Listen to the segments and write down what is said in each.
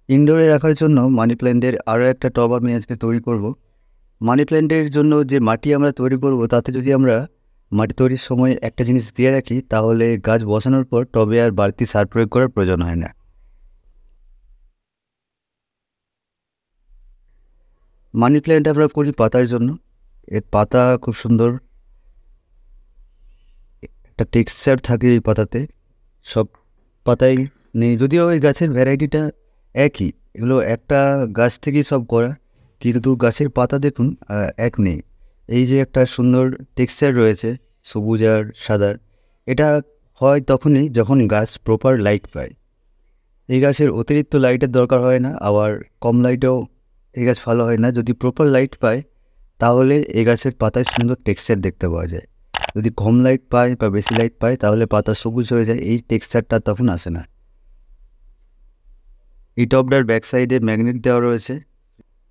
ইনডোরে রাখার জন্য মানি প্ল্যান্টের আরও একটা টব আমি আজকে তৈরি করব। মানি প্ল্যান্টের জন্য যে মাটি আমরা তৈরি করব তাতে যদি আমরা মাটি তৈরির সময় একটা জিনিস দিয়ে রাখি তাহলে গাছ বসানোর পর টবে আর বাড়তি সার প্রয়োগ করার প্রয়োজন হয় না। মানি প্ল্যান্ট আমরা করি পাতার জন্য। এর পাতা খুব সুন্দর একটা টেক্সচার থাকে এই পাতাতে। সব পাতাই নেই, যদিও ওই গাছের ভ্যারাইটিটা একই, এগুলো একটা গাছ থেকেই সব করা, কিন্তু গাছের পাতা দেখুন এক নেই। এই যে একটা সুন্দর টেক্সচার রয়েছে সবুজ আর সাদার, এটা হয় তখনই যখন গাছ প্রপার লাইট পায়। এই গাছের অতিরিক্ত লাইটের দরকার হয় না, আবার কম লাইটেও এই গাছ ভালো হয় না। যদি প্রপার লাইট পায় তাহলে এই গাছের পাতায় সুন্দর টেক্সচার দেখতে পাওয়া যায়। যদি কম লাইট পায় বা বেশি লাইট পায় তাহলে পাতা সবুজ হয়ে যায়, এই টেক্সচারটা তখন আসে না। এই টবটার ব্যাক সাইডে ম্যাগনেট দেওয়া রয়েছে,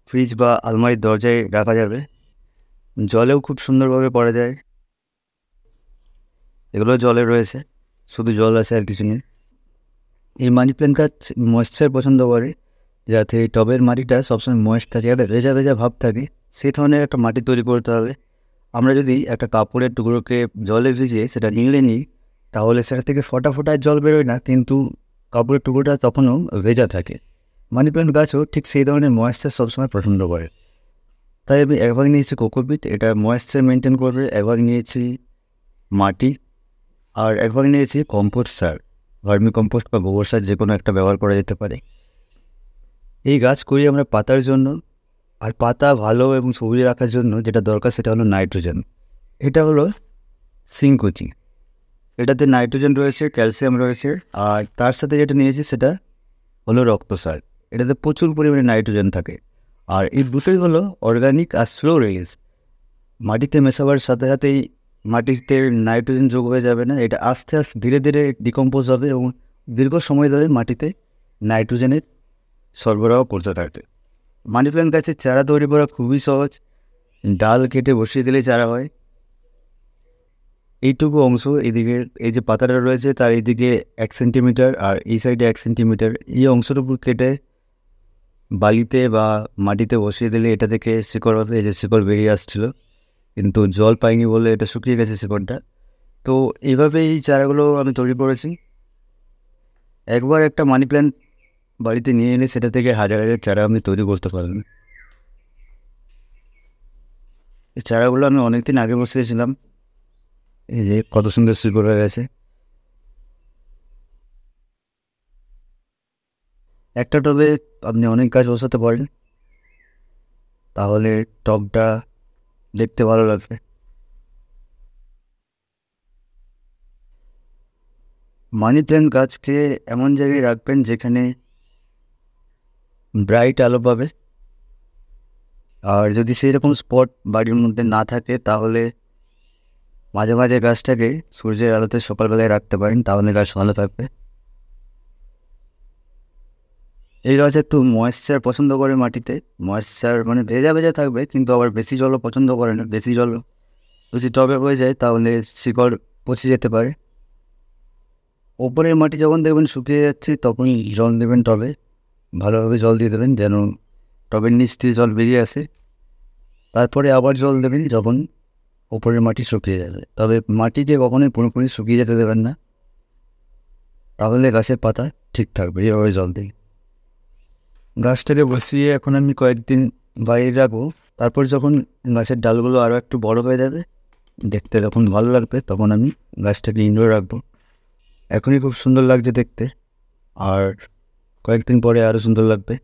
ফ্রিজ বা আলমারির দরজায় রাখা যাবে। জলেও খুব সুন্দরভাবে পড়া যায়। এগুলো জলে রয়েছে, শুধু জল আছে আর কিছু নেই। এই মানি প্ল্যান্ট গাছ ময়েশ্চার পছন্দ করে, যাতে এই টবের মাটিটা সবসময় ময়েস্ট থাকে আর ভেজা ভেজা ভাব থাকে, সেই ধরনের একটা মাটি তৈরি করতে হবে। আমরা যদি একটা কাপড়ের টুকরোকে জলে ভিজিয়ে সেটা নিংড়ে নিই তাহলে সেটা থেকে ফোঁটা ফোঁটায় জল বেরোয় না, কিন্তু কাপড়ের টুকরোটা তখনও ভেজা থাকে। মানি প্ল্যান্ট গাছও ঠিক সেই ধরনের ময়েশ্চার সবসময় পছন্দ করে। তাই আমি এক ভাগ নিয়েছি কোকোপিট, এটা ময়েশ্চার মেনটেন করবে। এক ভাগ নিয়েছি মাটি, আর এক ভাগ নিয়েছি কম্পোস্ট সার, ভার্মি কম্পোস্ট বা গোবর সার যে কোনো একটা ব্যবহার করা যেতে পারে। এই গাছ করি আমরা পাতার জন্য, আর পাতা ভালো এবং সবুজ রাখার জন্য যেটা দরকার সেটা হলো নাইট্রোজেন। এটা হলো সিংকুচি, এটাতে নাইট্রোজেন রয়েছে, ক্যালসিয়াম রয়েছে, আর তার সাথে যেটা নিয়েছি সেটা হলো রক্তসার। এটাতে প্রচুর পরিমাণে নাইট্রোজেন থাকে। আর এই দুটোই হলো অর্গানিক আর স্লো রিলিজ। মাটিতে মেশাবার সাথে সাথেই মাটিতে নাইট্রোজেন যোগ হয়ে যাবে না, এটা আস্তে আস্তে ধীরে ধীরে ডিকম্পোজ হবে এবং দীর্ঘ সময় ধরে মাটিতে নাইট্রোজেনের সরবরাহ করতে থাকে। মানি প্ল্যান্ট গাছের চারা তৈরি করা খুবই সহজ, ডাল কেটে বসিয়ে দিলেই চারা হয়। এইটুকু অংশ এদিকে, এই যে পাতাটা রয়েছে তার এইদিকে 1 সেন্টিমিটার আর এই সাইডে 1 সেন্টিমিটার, এই অংশটুকু কেটে বালিতে বা মাটিতে বসিয়ে দিলে এটা থেকে শিকড় হবে। এই যে শিকড় বেরিয়ে আসছিল, কিন্তু জল পাইনি বলে এটা শুকিয়ে গেছে শিকড়টা। তো এইভাবে এই চারাগুলো আমি তৈরি করেছি। একবার একটা মানি প্ল্যান্ট বাড়িতে নিয়ে এলে সেটা থেকে হাজার হাজার চারা আপনি তৈরি করতে পারবেন। এই চারাগুলো আমি অনেকদিন আগে বসিয়েছিলাম, এই যে কত সুন্দর শিকড় হয়ে গেছে। একটা টবে আপনি অনেক গাছ বসাতে পারেন, তাহলে টবটা দেখতে ভালো লাগবে। মানি প্ল্যান্ট গাছকে এমন জায়গায় রাখবেন যেখানে ব্রাইট আলো পাবে। আর যদি সেই রকম স্পট বাড়ির মধ্যে না থাকে তাহলে মাঝে মাঝে গাছটাকে সূর্যের আলোতে সকালবেলায় রাখতে পারেন, তাহলে গাছ ভালো থাকবে। এই গাছ একটু ময়েশ্চার পছন্দ করে মাটিতে। ময়েশ্চার মানে ভেজা ভেজা থাকবে, কিন্তু আবার বেশি জলও পছন্দ করে না। বেশি জল যদি টবে হয়ে যায় তাহলে শিকড় পচে যেতে পারে। ওপরের মাটি যখন দেখবেন শুকিয়ে যাচ্ছে তখন জল দেবেন টবে, ভালোভাবে জল দিয়ে দেবেন যেন টবের নিচ দিয়ে জল বেরিয়ে আসে। তারপরে আবার জল দেবেন যখন ওপরের মাটি শুকিয়ে যাবে। তবে মাটিকে কখনোই পুরোপুরি শুকিয়ে যেতে দেবেন না, তাহলে গাছের পাতা ঠিক থাকবে। এভাবে জল দিই। গাছটাকে বসিয়ে এখন আমি কয়েকদিন বাইরে রাখবো। তারপর যখন গাছের ডালগুলো আরও একটু বড় হয়ে যাবে, দেখতে যখন ভালো লাগবে, তখন আমি গাছটাকে ইনডোরে রাখবো। এখনই খুব সুন্দর লাগছে দেখতে, আর কয়েকদিন পরে আরও সুন্দর লাগবে।